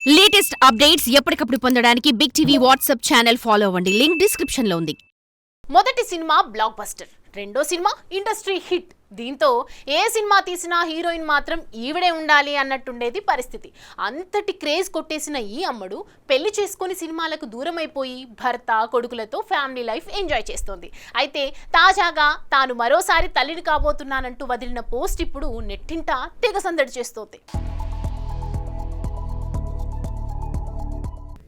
Latest updates ఎప్పటికప్పుడు పొందడానికి big TV WhatsApp channel follow అవ్వండి. లింక్ డిస్క్రిప్షన్ లో ఉంది. మొదటి సినిమా బ్లాక్ బస్టర్, రెండో సినిమా ఇండస్ట్రీ హిట్. దీంతో ఏ సినిమా తీసినా హీరోయిన్ మాత్రం ఈవిడే ఉండాలి అన్నట్టుండేది పరిస్థితి. అంతటి క్రేజ్ కొట్టేసిన ఈ అమ్మడు పెళ్లి చేసుకుని సినిమాలకు దూరమైపోయి భర్త కొడుకులతో ఫ్యామిలీ లైఫ్ ఎంజాయ్ చేస్తోంది. అయితే తాజాగా తాను మరోసారి తల్లిని కాబోతున్నానంటూ వదిలిన పోస్ట్ ఇప్పుడు నెట్టింట తెగ సందడి చేస్తోంది.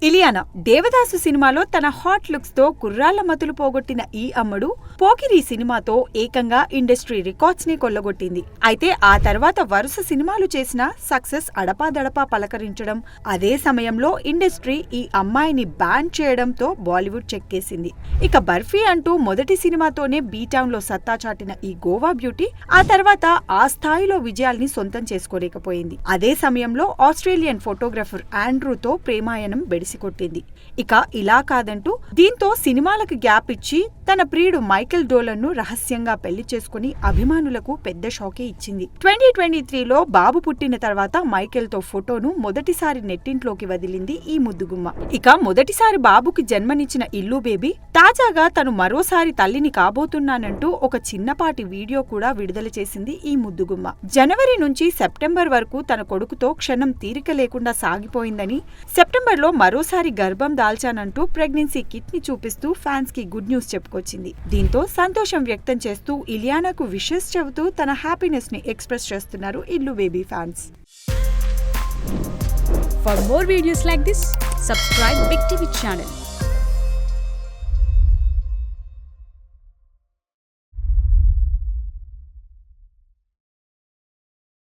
ఇలియానా దేవదాసు సినిమాలో తన హాట్ లుక్స్ తో కుర్రాళ్ల మతులు పోగొట్టిన ఈ అమ్మడు పోకిరి సినిమాతో ఏకంగా ఇండస్ట్రీ రికార్డ్స్ ని కొల్లగొట్టింది. అయితే ఆ తర్వాత వరుస సినిమాలు చేసిన సక్సెస్ అడపాదడపా పలకరించడం, అదే సమయంలో ఇండస్ట్రీ ఈ అమ్మాయిని బ్యాన్ చేయడంతో బాలీవుడ్ చెక్కేసింది. ఇక బర్ఫీ అంటూ మొదటి సినిమాతోనే బీటౌన్ లో సత్తా చాటిన ఈ గోవా బ్యూటీ ఆ తర్వాత ఆ స్థాయిలో విజయాల్ని సొంతం చేసుకోలేకపోయింది. అదే సమయంలో ఆస్ట్రేలియన్ ఫోటోగ్రఫర్ ఆండ్రూతో ప్రేమాయణం కొట్టింది. ఇక ఇలా కాదంటూ దీంతో సినిమాలకు గ్యాప్ ఇచ్చి తన ప్రియుడు మైకేల్ డోలన్ ను రహస్యంగా పెళ్లి చేసుకుని అభిమానులకు పెద్ద షాకే ఇచ్చింది. 2023లో బాబు పుట్టిన తర్వాత మైకేల్ తో ఫోటోను మొదటిసారి నెట్టింట్లోకి వదిలింది ఈ ముద్దుగుమ్మ. ఇక మొదటిసారి బాబుకి జన్మనిచ్చిన ఇల్లు బేబీ తాజాగా తను మరోసారి తల్లిని కాబోతున్నానంటూ ఒక చిన్నపాటి వీడియో కూడా విడుదల చేసింది ఈ ముద్దుగుమ్మ. జనవరి నుంచి సెప్టెంబర్ వరకు తన కొడుకుతో క్షణం తీరిక లేకుండా సాగిపోయిందని, సెప్టెంబర్లో మరోసారి గర్భం దాల్చానంటూ ప్రెగ్నెన్సీ కిట్ ని చూపిస్తూ ఫ్యాన్స్ కి గుడ్ న్యూస్ చెప్పుకొచ్చింది. దీంతో సంతోషం వ్యక్తం చేస్తూ ఇలియానాకు విషెస్ చెబుతూ తన హ్యాపీనెస్ ని ఎక్స్ప్రెస్ చేస్తున్నారు ఇల్లు baby fans. For more videos like this, subscribe Big TV channel.